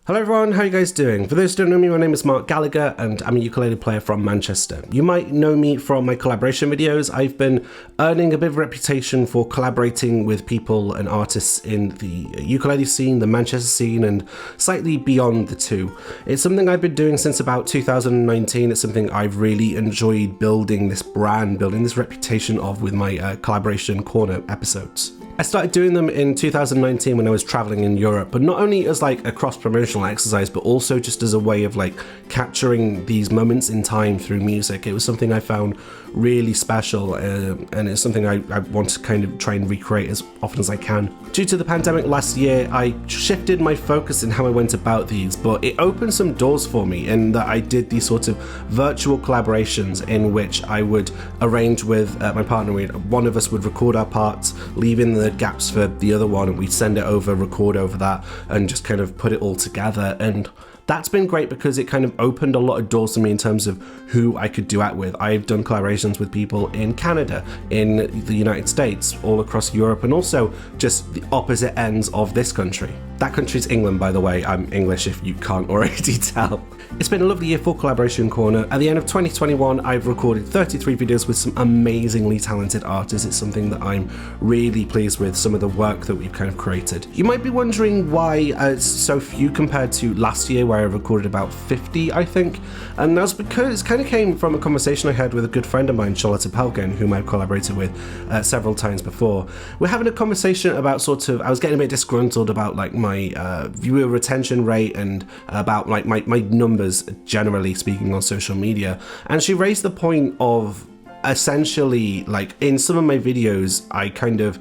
Hello everyone, how are you guys doing? For those who don't know me, my name is Marc Gallagher and I'm a ukulele player from Manchester. You might know me from my collaboration videos. I've been earning a bit of a reputation for collaborating with people and artists in the ukulele scene, the Manchester scene, and slightly beyond the two. It's something I've been doing since about 2019. It's something I've really enjoyed building this brand, building this reputation of with my collaboration corner episodes. I started doing them in 2019 when I was traveling in Europe, but not only as like a cross-promotional exercise, but also just as a way of like capturing these moments in time through music. It was something I found really special, and it's something I want to kind of try and recreate as often as I can. Due to the pandemic last year, I shifted my focus in how I went about these, but it opened some doors for me in that I did these sort of virtual collaborations in which I would arrange with my partner. One of us would record our parts, leave in the gaps for the other one, and we'd send it over, record over that, and just kind of put it all together. And that's been great because it kind of opened a lot of doors to me in terms of who I could duet with. I've done collaborations with people in Canada, in the United States, all across Europe, and also just the opposite ends of this country. That country's England, by the way. I'm English if you can't already tell. It's been a lovely year for Collaboration Corner. At the end of 2021, I've recorded 33 videos with some amazingly talented artists. It's something that I'm really pleased with, some of the work that we've kind of created. You might be wondering why it's so few compared to last year, where I recorded about 50, I think. And that's because it kind of came from a conversation I had with a good friend of mine, Charlotte Pelgin, whom I've collaborated with several times before. We're having a conversation about I was getting a bit disgruntled about like my viewer retention rate and about like my numbers generally speaking on social media. And she raised the point of essentially like in some of my videos, I kind of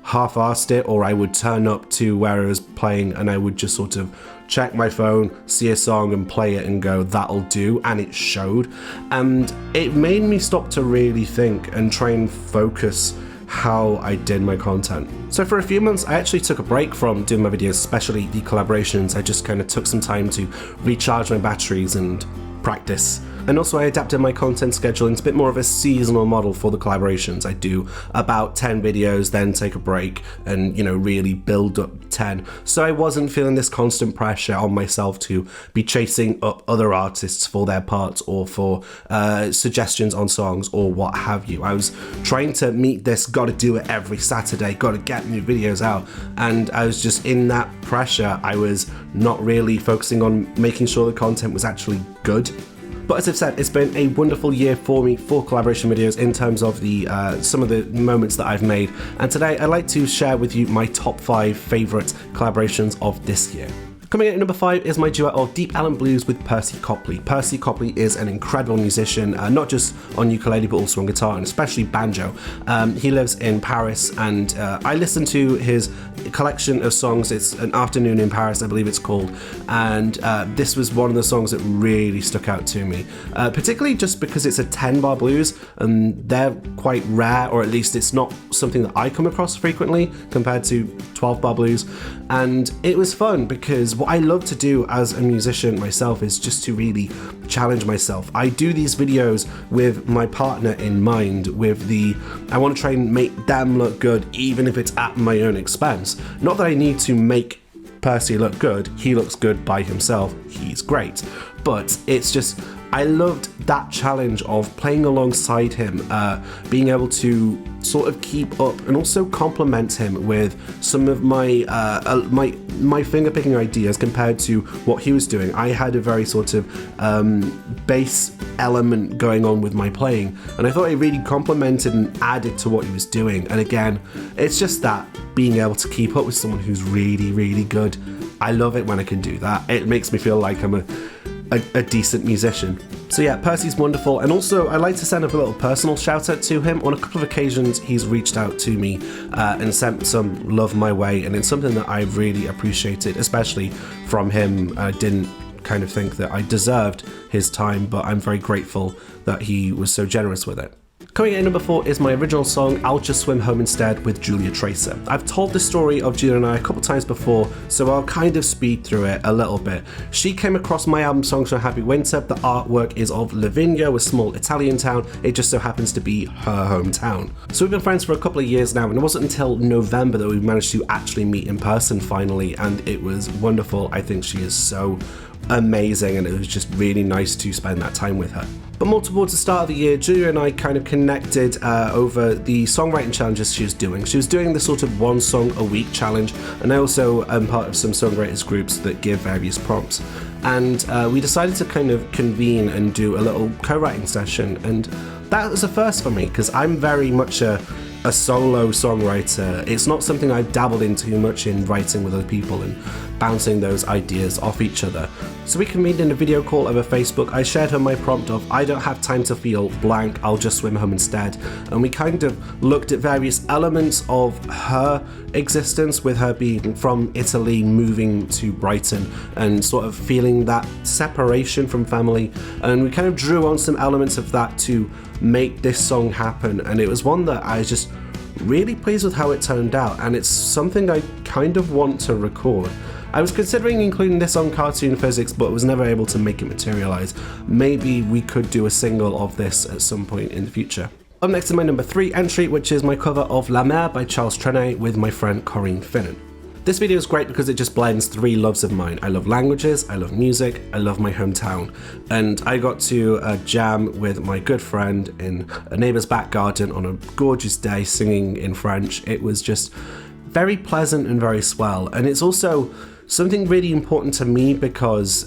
half-arsed it, or I would turn up to where I was playing and I would just sort of check my phone, see a song and play it and go, that'll do, and it showed. And it made me stop to really think and try and focus how I did my content. So for a few months, I actually took a break from doing my videos, especially the collaborations. I just kind of took some time to recharge my batteries and practice. And also I adapted my content schedule into a bit more of a seasonal model for the collaborations. I do about 10 videos, then take a break and, really build up 10. So I wasn't feeling this constant pressure on myself to be chasing up other artists for their parts or for suggestions on songs or what have you. I was trying to meet this, gotta do it every Saturday, gotta get new videos out. And I was just in that pressure. I was not really focusing on making sure the content was actually good. But as I've said, it's been a wonderful year for me for collaboration videos in terms of the some of the moments that I've made. And today I'd like to share with you my top 5 favourite collaborations of this year. Coming in at number 5 is my duet of Deep Ellum Blues with Percy Copley. Percy Copley is an incredible musician, not just on ukulele but also on guitar and especially banjo. He lives in Paris, and I listened to his collection of songs. It's An Afternoon in Paris, I believe it's called, and this was one of the songs that really stuck out to me, particularly just because it's a 10-bar blues, and they're quite rare, or at least it's not something that I come across frequently compared to 12-bar blues. And it was fun because what I love to do as a musician myself is just to really challenge myself. I do these videos with my partner in mind, I want to try and make them look good even if it's at my own expense. Not that I need to make Percy look good, he looks good by himself, he's great. But it's just, I loved that challenge of playing alongside him, being able to sort of keep up and also compliment him with some of my finger-picking ideas compared to what he was doing. I had a very sort of bass element going on with my playing, and I thought it really complemented and added to what he was doing. And again, it's just that being able to keep up with someone who's really, really good. I love it when I can do that. It makes me feel like I'm a decent musician. So yeah, Percy's wonderful, and also I'd like to send up a little personal shout out to him. On a couple of occasions he's reached out to me and sent some love my way, and it's something that I really appreciated, especially from him. I didn't kind of think that I deserved his time, but I'm very grateful that he was so generous with it. Coming in at number 4 is my original song, I'll Just Swim Home Instead with Julia Tracer. I've told the story of Julia and I a couple times before, so I'll kind of speed through it a little bit. She came across my album Songs from a Happy Winter. The artwork is of Livigno, a small Italian town. It just so happens to be her hometown. So we've been friends for a couple of years now, and it wasn't until November that we managed to actually meet in person finally, and it was wonderful. I think she is so amazing, and it was just really nice to spend that time with her. But more towards the start of the year, Julia and I kind of connected over the songwriting challenges she was doing. She was doing the sort of one song a week challenge, and I also am part of some songwriters groups that give various prompts. And we decided to kind of convene and do a little co-writing session, and that was a first for me because I'm very much a solo songwriter. It's not something I've dabbled in too much in writing with other people and bouncing those ideas off each other. So we convened in a video call over Facebook. I shared her my prompt of, I don't have time to feel blank, I'll just swim home instead. And we kind of looked at various elements of her existence, with her being from Italy, moving to Brighton and sort of feeling that separation from family. And we kind of drew on some elements of that to make this song happen. And it was one that I was just really pleased with how it turned out, and it's something I kind of want to record. I was considering including this on Cartoon Physics, but was never able to make it materialize. Maybe we could do a single of this at some point in the future. Up next is my number 3 entry, which is my cover of La Mer by Charles Trenet with my friend Corinne Finnan. This video is great because it just blends 3 loves of mine. I love languages, I love music, I love my hometown. And I got to jam with my good friend in a neighbour's back garden on a gorgeous day singing in French. It was just very pleasant and very swell. And it's also something really important to me because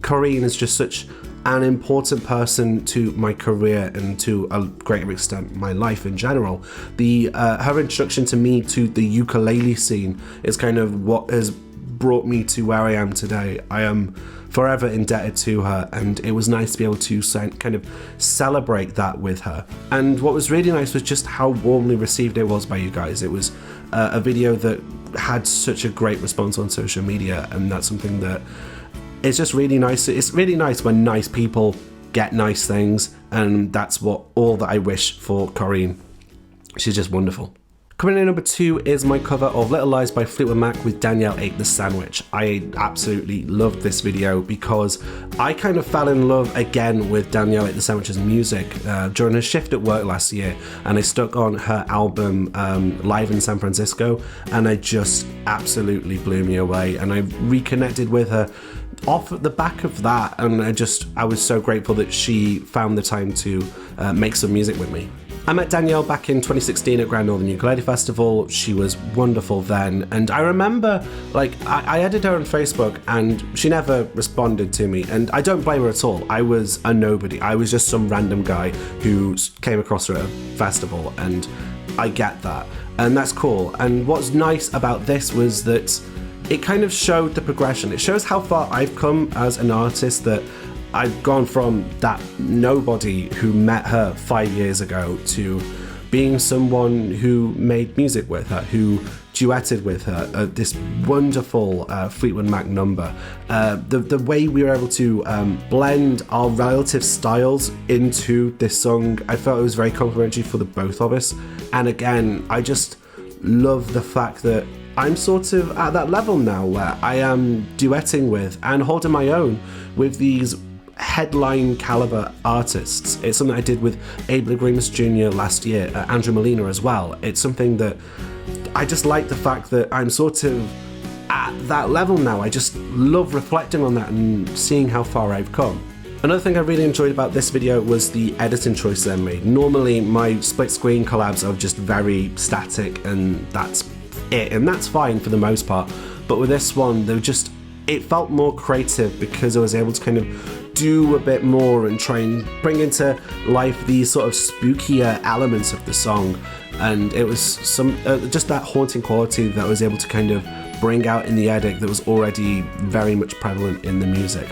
Corinne is just such an important person to my career and to a greater extent my life in general. Her introduction to me to the ukulele scene is kind of what has brought me to where I am today. I am forever indebted to her, and it was nice to be able to kind of celebrate that with her. And what was really nice was just how warmly received it was by you guys. It was a video that had such a great response on social media, and that's something that it's just really nice. It's really nice when nice people get nice things, and that's all that I wish for Corinne. She's just wonderful. Coming in at number 2 is my cover of Little Lies by Fleetwood Mac with Danielle Ate the Sandwich. I absolutely loved this video because I kind of fell in love again with Danielle Ate the Sandwich's music during a shift at work last year, and I stuck on her album Live in San Francisco, and it just absolutely blew me away, and I reconnected with her off the back of that, and I was so grateful that she found the time to make some music with me. I met Danielle back in 2016 at Grand Northern Ukulele Festival. She was wonderful then, and I remember I added her on Facebook and she never responded to me, and I don't blame her at all. I was a nobody. I was just some random guy who came across her at a festival, and I get that, and that's cool. And what's nice about this was that it kind of showed the progression. It shows how far I've come as an artist, that I've gone from that nobody who met her 5 years ago to being someone who made music with her, who duetted with her, this wonderful Fleetwood Mac number. The way we were able to blend our relative styles into this song, I felt it was very complimentary for the both of us. And again, I just love the fact that I'm sort of at that level now where I am duetting with and holding my own with these headline caliber artists. It's something I did with Abel Agremus Jr. last year, Andrew Molina as well. It's something that I just like, the fact that I'm sort of at that level now. I just love reflecting on that and seeing how far I've come. Another thing I really enjoyed about this video was the editing choices I made. Normally my split screen collabs are just very static and that's it, and that's fine for the most part, but with this one it felt more creative because I was able to kind of do a bit more and try and bring into life these sort of spookier elements of the song, and it was some just that haunting quality that I was able to kind of bring out in the edit that was already very much prevalent in the music.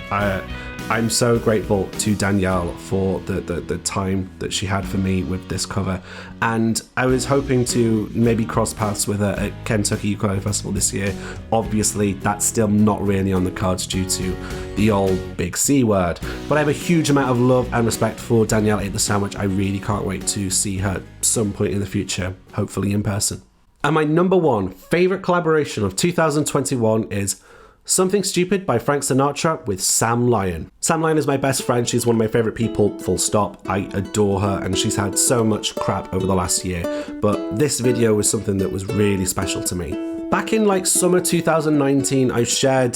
I'm so grateful to Danielle for the time that she had for me with this cover, and I was hoping to maybe cross paths with her at Kentucky Ukulele Festival this year. Obviously, that's still not really on the cards due to the old big C word, but I have a huge amount of love and respect for Danielle Ate the Sandwich. I really can't wait to see her some point in the future, hopefully in person. And my number one favourite collaboration of 2021 is Something Stupid by Frank Sinatra with Sam Lyon. Sam Lyon is my best friend. She's one of my favourite people, full stop. I adore her, and she's had so much crap over the last year, but this video was something that was really special to me. Back in like summer 2019, I shared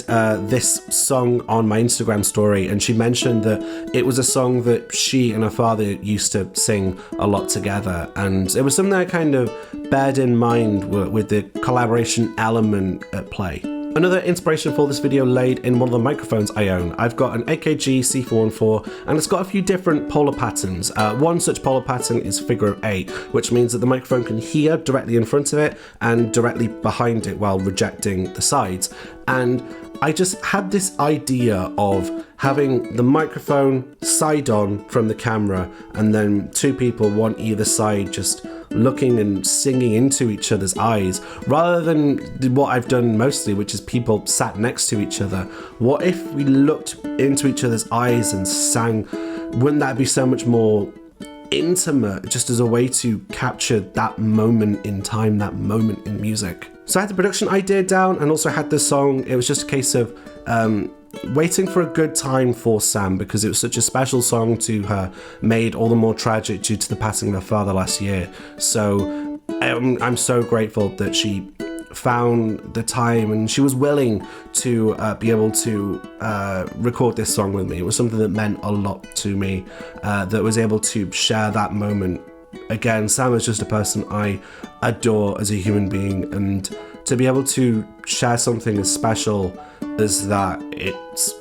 this song on my Instagram story, and she mentioned that it was a song that she and her father used to sing a lot together, and it was something I kind of bared in mind with the collaboration element at play. Another inspiration for this video laid in one of the microphones I own. I've got an AKG C414 and it's got a few different polar patterns. One such polar pattern is figure of 8, which means that the microphone can hear directly in front of it and directly behind it while rejecting the sides. And I just had this idea of having the microphone side on from the camera and then two people, one either side, just looking and singing into each other's eyes, rather than what I've done mostly, which is people sat next to each other. What if we looked into each other's eyes and sang? Wouldn't that be so much more intimate, just as a way to capture that moment in time, that moment in music? So I had the production idea down and also had the song. It was just a case of waiting for a good time for Sam, because it was such a special song to her, made all the more tragic due to the passing of her father last year. So I'm so grateful that she found the time and she was willing to be able to record this song with me. It was something that meant a lot to me, that was able to share that moment. Again, Sam is just a person I adore as a human being, and to be able to share something as special as that, it's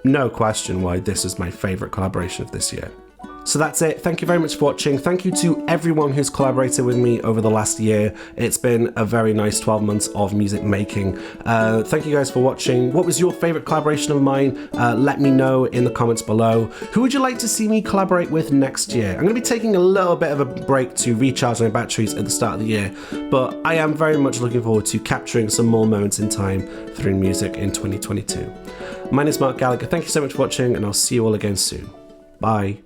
no question why this is my favourite collaboration of this year. So that's it. Thank you very much for watching. Thank you to everyone who's collaborated with me over the last year. It's been a very nice 12 months of music making. Thank you guys for watching. What was your favourite collaboration of mine? Let me know in the comments below. Who would you like to see me collaborate with next year? I'm going to be taking a little bit of a break to recharge my batteries at the start of the year, but I am very much looking forward to capturing some more moments in time through music in 2022. My name is Marc Gallagher. Thank you so much for watching, and I'll see you all again soon. Bye.